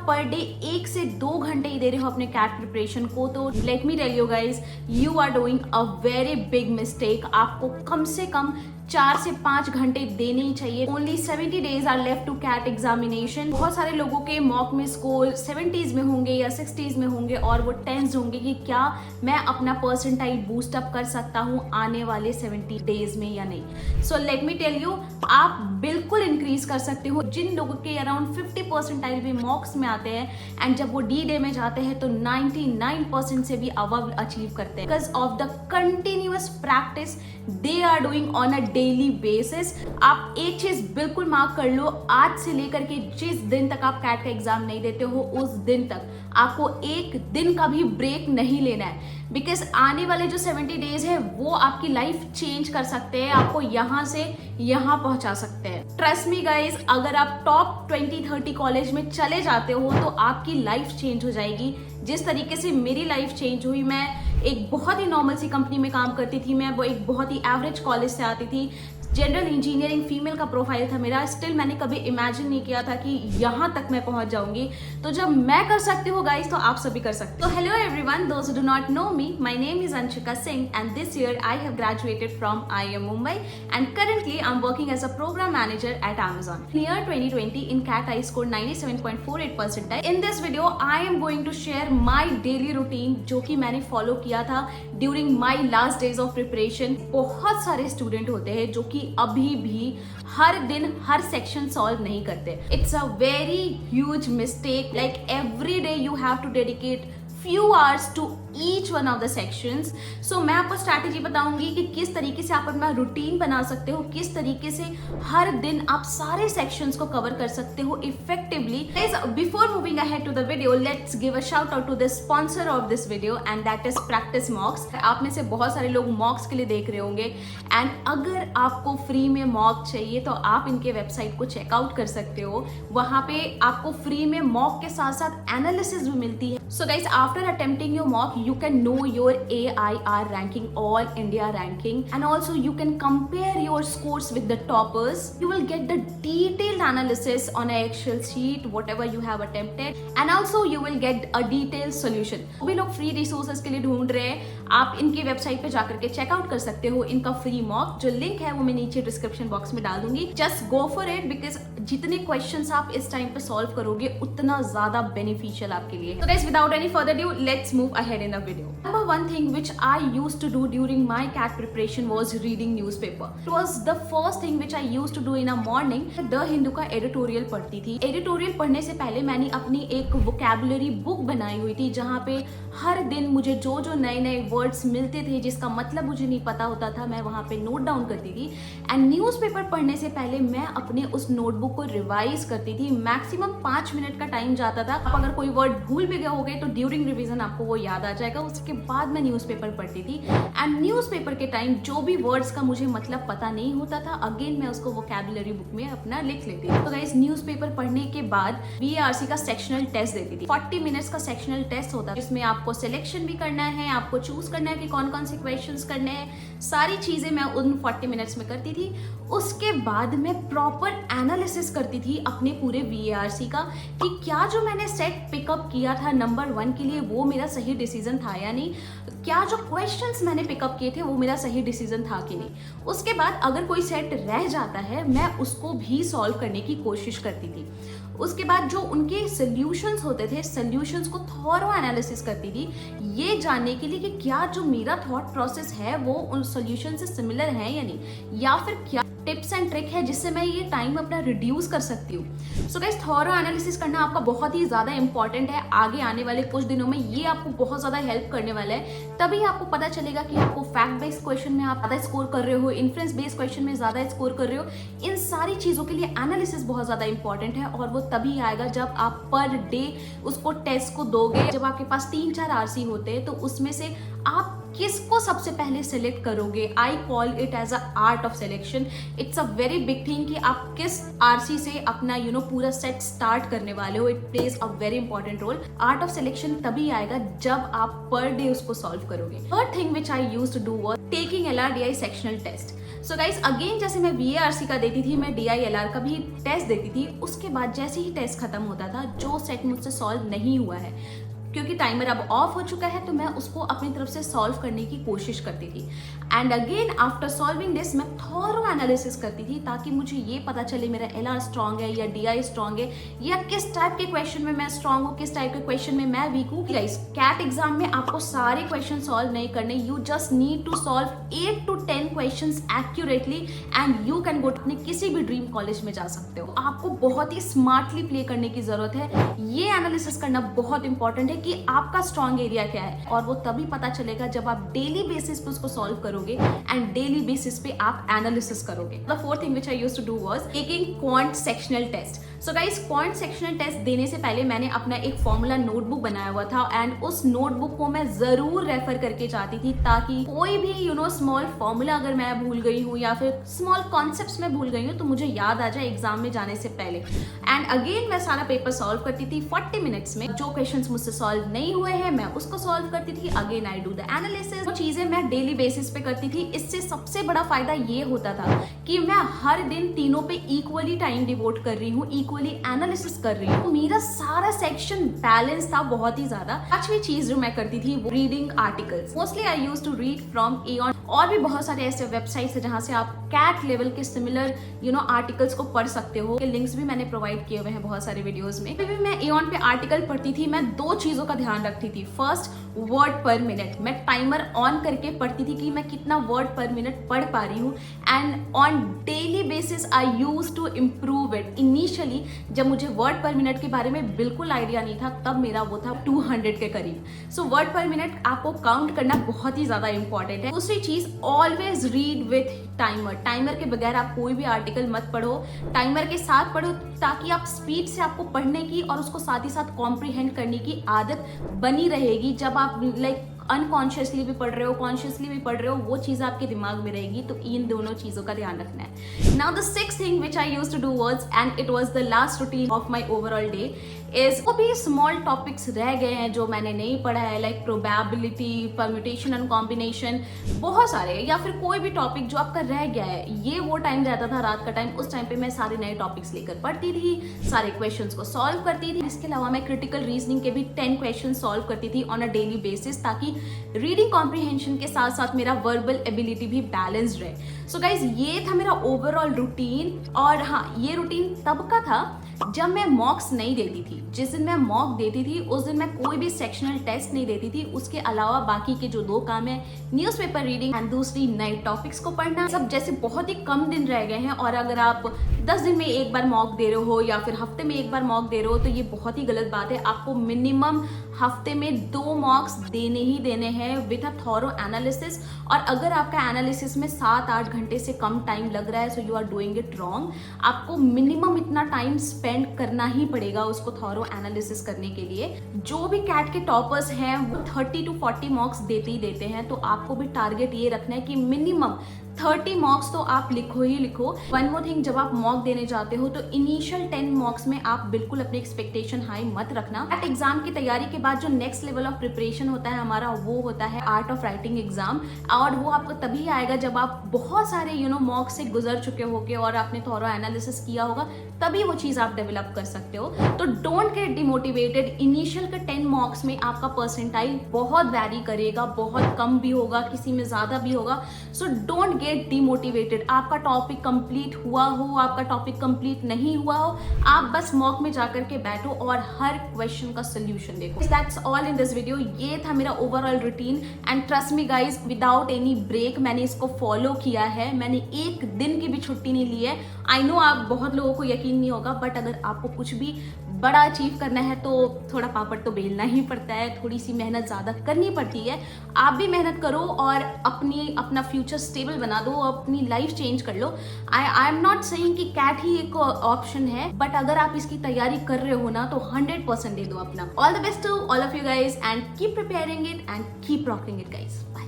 Per day 1 से 2 घंटे ही दे रहे हो अपने कैट प्रिपरेशन को, तो let me tell you guys, you are doing a very big mistake. आपको कम से कम 4 से 5 घंटे देने ही चाहिए। Only 70 days are left to CAT examination. बहुत सारे लोगों के मॉक में स्कोर 70s में होंगे या 60s में होंगे और वो टेंस्ड होंगे कि क्या मैं अपना परसेंटाइल बूस्ट अप कर सकता हूँ आने वाले 70 डेज में या नहीं। So let me tell you, आप बिल्कुल इंक्रीज कर सकते हो। जिन लोगों के अराउंड 50 परसेंटाइल भी मॉक्स में आते हैं एंड जब वो डी डे में जाते हैं तो 99% से भी अबव अचीव करते हैं, because of the continuous practice they are doing on a daily basis. आप एक चीज बिल्कुल मार्क कर लो, आज से लेकर के जिस दिन तक आप कैट का एग्जाम नहीं देते हो उस दिन तक आपको एक दिन का भी ब्रेक नहीं लेना है, बिकॉज आने वाले जो 70 डेज है वो आपकी लाइफ चेंज कर सकते हैं, आपको यहाँ से यहाँ पहुंचा सकते हैं। ट्रस्ट मी गाइज, अगर आप टॉप 20-30 कॉलेज में चले जाते हो तो आपकी लाइफ चेंज हो जाएगी। जिस तरीके से मेरी लाइफ चेंज हुई, मैं एक बहुत ही नॉर्मल सी कंपनी में काम करती थी, मैं वो एक बहुत ही एवरेज कॉलेज से आती थी, जनरल इंजीनियरिंग फीमेल का प्रोफाइल था मेरा, स्टिल मैंने कभी इमेजिन नहीं किया था कि यहाँ तक मैं पहुँच जाऊंगी। तो जब मैं कर सकती हूँ गाइस, तो आप सभी कर सकते हो। तो hello everyone, those who do not know me, my name is Anshika Singh and this year I have graduated from IIM Mumbai and currently I'm working as a program manager at Amazon. In year 2020 in CAT I scored 97.48 percentile. In this video I am going to share my daily routine जो कि मैंने follow किया था during my last days of preparation. बहुत सारे student होते हैं जो कि अभी भी हर दिन हर सेक्शन सॉल्व नहीं करते। It's a very huge mistake. Like every day you have to dedicate few hours to each one of the sections. So मैं आपको स्ट्रैटेजी बताऊंगी कि किस तरीके से आप अपना रूटीन बना सकते हो, किस तरीके से हर दिन आप सारे सेक्शंस को कवर कर सकते हो effectively. Before moving ahead to the video, let's give a shout out to the sponsor of this video and that is Practice Mocks. आप में से बहुत सारे लोग मॉक्स के लिए देख रहे होंगे एंड अगर आपको फ्री में मॉक चाहिए तो आप इनके वेबसाइट को चेकआउट कर सकते हो। वहां पे आपको फ्री में मॉक के साथ साथ एनालिसिस भी मिलती है। So guys, after attempting your mock, you can know your AIR ranking, all India ranking, and also you can compare your scores with the toppers. You will get the detailed analysis on an Excel sheet, whatever you have attempted, and also you will get a detailed solution. वो भी लोग free resources के लिए ढूंढ रहे हैं, आप इनकी वेबसाइट पे जाकर के चेकआउट कर सकते हो इनका फ्री मॉक। जो लिंक है वो मैं नीचे डिस्क्रिप्शन बॉक्स में डाल दूंगी। Just go for it, because जितने क्वेश्चंस आप इस टाइम पे सॉल्व करोगे उतना ज्यादा बेनिफिशियल आपके लिए। So guys, without any further ado, let's move ahead in the video. Number one thing which I used to do during my CAT preparation was reading newspaper. It was the first thing which I used to do in a morning. The Hindu का editorial पढ़ती थी। Editorial पढ़ने से पहले मैंने अपनी एक vocabulary book बनाई हुई थी जहाँ पे हर दिन मुझे जो जो नए नए वर्ड्स मिलते थे जिसका मतलब मुझे नहीं पता होता था, मैं वहाँ पे नोट डाउन करती थी। एंड न्यूज़पेपर पढ़ने से पहले मैं अपने उस नोटबुक को रिवाइज करती थी। मैक्सिमम 5 मिनट का टाइम जाता था। आप अगर कोई वर्ड भूल भी गए होगे तो ड्यूरिंग रिवीजन आपको वो याद आ जाएगा। उसके बाद मैं न्यूज़पेपर पढ़ती थी एंड न्यूज़पेपर के टाइम जो भी वर्ड्स का मुझे मतलब पता नहीं होता था, अगेन मैं उसको वोकैबुलरी बुक में अपना लिख लेती थी। तो गाइस, न्यूज़पेपर पढ़ने के बाद BARC का सेक्शनल टेस्ट देती थी। 40 मिनट्स का सेक्शनल टेस्ट होता है, जिसमें आपको सिलेक्शन भी करना है, आपको चूज करना है कि कौन कौन से क्वेश्चंस करने हैं। सारी चीजें मैं उन 40 मिनट्स में करती थी। उसके बाद मैं प्रॉपर एनालिसिस करती थी अपने पूरे BARC का कि क्या जो मैंने सेट पिकअप किया था नंबर 1 के लिए वो मेरा सही डिसीजन था या नहीं, क्या जो क्वेश्चंस मैंने पिकअप किए थे वो मेरा सही डिसीजन था कि नहीं। उसके बाद अगर कोई सेट रह जाता है मैं उसको भी सॉल्व करने की कोशिश करती थी। उसके बाद जो उनके सोल्यूशंस होते थे, सोल्यूशंस को थॉरो एनालिसिस करती थी ये जानने के लिए कि क्या जो मेरा थॉट प्रोसेस है वो उन सोल्यूशन से सिमिलर है या नहीं, या फिर क्या टिप्स एंड ट्रिक है जिससे मैं ये टाइम अपना रिड्यूस कर सकती हूँ। सो गाइस, थॉरो एनालिसिस करना आपका बहुत ही ज़्यादा इंपॉर्टेंट है। आगे आने वाले कुछ दिनों में ये आपको बहुत ज़्यादा हेल्प करने वाला है। तभी आपको पता चलेगा कि आपको फैक्ट बेस्ड क्वेश्चन में आप ज़्यादा स्कोर कर रहे हो, इन्फ्रेंस बेस्ड क्वेश्चन में ज़्यादा स्कोर कर रहे हो। इन सारी चीज़ों के लिए एनालिसिस बहुत ज़्यादा इंपॉर्टेंट है और वो तभी आएगा जब आप पर डे उसको टेस्ट को दोगे। जब आपके पास 3-4 RC होते हैं तो उसमें से आप किसको सबसे पहले सिलेक्ट करोगे। I call it as a art of selection. It's a very big thing कि आप किस RC से अपना पूरा सेट स्टार्ट करने वाले हो। It plays a very important role. Art of selection तभी आएगा जब आप पर डे उसको सॉल्व करोगे। Third thing which I used to do was taking LRDI sectional test. So guys again जैसे मैं VARC का देती थी, मैं DILR का भी टेस्ट देती थी, उसके बाद जैसे ही टेस्ट खत्म होता था, जो सेट मुझसे सॉल्व नहीं हुआ है क्योंकि टाइमर अब ऑफ हो चुका है, तो मैं उसको अपनी तरफ से सॉल्व करने की कोशिश करती थी। And again after solving this मैं थॉरो एनालिसिस करती थी ताकि मुझे ये पता चले मेरा LR स्ट्रॉन्ग है या DI स्ट्रॉन्ग है, या किस टाइप के क्वेश्चन में मैं स्ट्रॉन्ग हूँ, किस टाइप के क्वेश्चन में मैं वीक हूँ। गाइस कैट एग्जाम में आपको सारे क्वेश्चन सॉल्व नहीं करने, you just need to solve 8 to 10 questions accurately and you can go अपने किसी भी ड्रीम कॉलेज में जा सकते हो। आपको बहुत ही स्मार्टली प्ले करने की जरूरत है। ये एनालिसिस करना बहुत इंपॉर्टेंट है कि आपका स्ट्रॉन्ग एरिया क्या है, और वो तभी पता चलेगा जब आप डेली बेसिस पे उसको सॉल्व करोगे एंड डेली बेसिस पे आप एनालिसिस करोगे। The fourth thing which I used to do was taking quant sectional test. So guys quant sectional test देने से पहले मैंने अपना एक फॉर्मूला नोटबुक बनाया हुआ था एंड उस नोटबुक को मैं जरूर रेफर करके जाती थी ताकि कोई भी स्मॉल फॉर्मूला अगर मैं भूल गई हूँ या फिर स्मॉल कॉन्सेप्ट्स में भूल गई हूँ तो मुझे याद आ जाए एग्जाम में जाने से पहले। एंड अगेन मैं सारा पेपर सॉल्व करती थी 40 मिनट्स में। जो क्वेश्चंस मुझसे सॉल्व नहीं हुए हैं मैं उसको सॉल्व करती थी। Again I do the analysis. वो चीजें मैं डेली बेसिस पे करती थी। इससे सबसे बड़ा फायदा ये होता था कि मैं हर दिन तीनों पे इक्वली टाइम डिवोट कर रही हूँ, इक्वली एनालिसिस कर रही हूँ। मेरा सारा सेक्शन बैलेंस था बहुत ही ज्यादा। पांचवी चीज जो मैं करती थी वो reading articles. Mostly I use to read from Aeon, और भी बहुत सारे ऐसे वेबसाइट्स है जहां से आप कैट लेवल के सिमिलर आर्टिकल्स को पढ़ सकते हो। के लिंक्स भी मैंने प्रोवाइड किए हुए हैं बहुत सारे वीडियोस में। भी मैं एऑन पे आर्टिकल पढ़ती थी, मैं दो चीजों का ध्यान रखती थी। फर्स्ट, वर्ड पर मिनट। मैं टाइमर ऑन करके पढ़ती थी कि मैं कितना वर्ड पर मिनट पढ़ पा रही हूँ and on daily basis I use to improve it. Initially जब मुझे वर्ड पर मिनट के बारे में बिल्कुल आइडिया नहीं था तब मेरा वो था 200 के करीब। सो वर्ड पर मिनट आपको काउंट करना बहुत ही ज्यादा इंपॉर्टेंट है। दूसरी चीज, always read with timer. Timer के बगैर आप कोई भी आर्टिकल मत पढ़ो, टाइमर के साथ पढ़ो ताकि आप स्पीड से आपको पढ़ने की और उसको साथ ही साथ कॉम्प्रिहेंड करने की आदत बनी रहेगी। जब आप अनकॉन्शियसली भी पढ़ रहे हो, कॉन्शियसली भी पढ़ रहे हो, वो चीज़ आपके दिमाग में रहेगी। तो इन दोनों चीज़ों का ध्यान रखना है। Now the sixth thing which I used to do was, and it was the last routine of my overall day, is वो भी स्मॉल टॉपिक्स रह गए हैं जो मैंने नहीं पढ़ा है, like probability, permutation and combination, बहुत सारे, या फिर कोई भी टॉपिक जो आपका रह गया है। ये वो टाइम रहता था रात का टाइम, उस टाइम पे मैं सारे नए टॉपिक्स लेकर पढ़ती थी, सारे क्वेश्चंस को सॉल्व करती थी। इसके अलावा मैं क्रिटिकल रीजनिंग के भी 10 क्वेश्चन सॉल्व करती थी ऑन अ डेली बेसिस, ताकि रीडिंग कॉम्प्रिहेंशन के साथ साथ मेरा वर्बल एबिलिटी भी बैलेंस्ड रहे। सो गाइज ये था मेरा ओवरऑल रूटीन। और हाँ, ये रूटीन तब का था जब मैं मॉक्स नहीं देती थी। जिस दिन मैं मॉक देती थी उस दिन मैं कोई भी सेक्शनल टेस्ट नहीं देती थी। उसके अलावा बाकी के जो 2 काम है, न्यूज़पेपर रीडिंग एंड दूसरी नए टॉपिक्स को पढ़ना, सब जैसे बहुत ही कम दिन रह गए हैं। और अगर आप 10 दिन में एक बार मॉक दे रहे हो या फिर हफ्ते में एक बार मॉक दे रहे हो तो ये बहुत ही गलत बात है। आपको मिनिमम हफ्ते में 2 मॉक्स देने ही देने हैं विथ अ थॉरो एनालिसिस। और अगर आपका एनालिसिस में 7-8 घंटे से कम टाइम लग रहा है so you are doing it wrong. आपको मिनिमम इतना टाइम स्पेंड करना ही पड़ेगा उसको थॉरो एनालिसिस करने के लिए। जो भी कैट के टॉपर्स हैं वो 30 to 40 मॉक्स देते ही देते हैं, तो आपको भी टारगेट ये रखना है कि मिनिमम 30 मॉक्स तो आप लिखो ही लिखो। वन मोर थिंग, जब आप मॉक देने जाते हो तो इनिशियल 10 मॉक्स में आप बिल्कुल अपनी एक्सपेक्टेशन हाई मत रखना। एट एग्जाम की तैयारी के बाद जो नेक्स्ट लेवल ऑफ प्रिपरेशन होता है हमारा, वो होता है आर्ट ऑफ राइटिंग एग्जाम। और वो आपको तभी आएगा जब आप बहुत सारे मॉक से गुजर चुके होगे और आपने थॉरो एनालिसिस किया होगा, तभी वो चीज आप डेवलप कर सकते हो। तो डोंट गेट डिमोटिवेटेड। इनिशियल के 10 मॉक्स में आपका परसेंटाइल बहुत वैरी करेगा, बहुत कम भी होगा, किसी में ज्यादा भी होगा। So don't get demotivated. आपका टॉपिक कंप्लीट हुआ हो, आपका टॉपिक कंप्लीट नहीं हुआ हो, आप बस मॉक में जाकर के बैठो और हर क्वेश्चन का सोल्यूशन देखो। That's all in this video. ये था मेरा overall routine and trust me guys, without any break मैंने इसको फॉलो किया है। मैंने एक दिन की भी छुट्टी नहीं ली है। आई नो आप बहुत लोगों को यकीन नहीं होगा, बट अगर आपको कुछ भी बड़ा अचीव करना है तो थोड़ा पापड़ तो बेलना ही पड़ता है, थोड़ी सी मेहनत ज़्यादा करनी पड़ती है। आप भी मेहनत करो और अपना फ्यूचर स्टेबल बना दो, अपनी लाइफ चेंज कर लो। आई एम नॉट सेइंग कि कैट ही एक ऑप्शन है, बट अगर आप इसकी तैयारी कर रहे हो ना तो 100% दे दो अपना। All the best to all of you guys and keep preparing it and keep rocking it guys. Bye.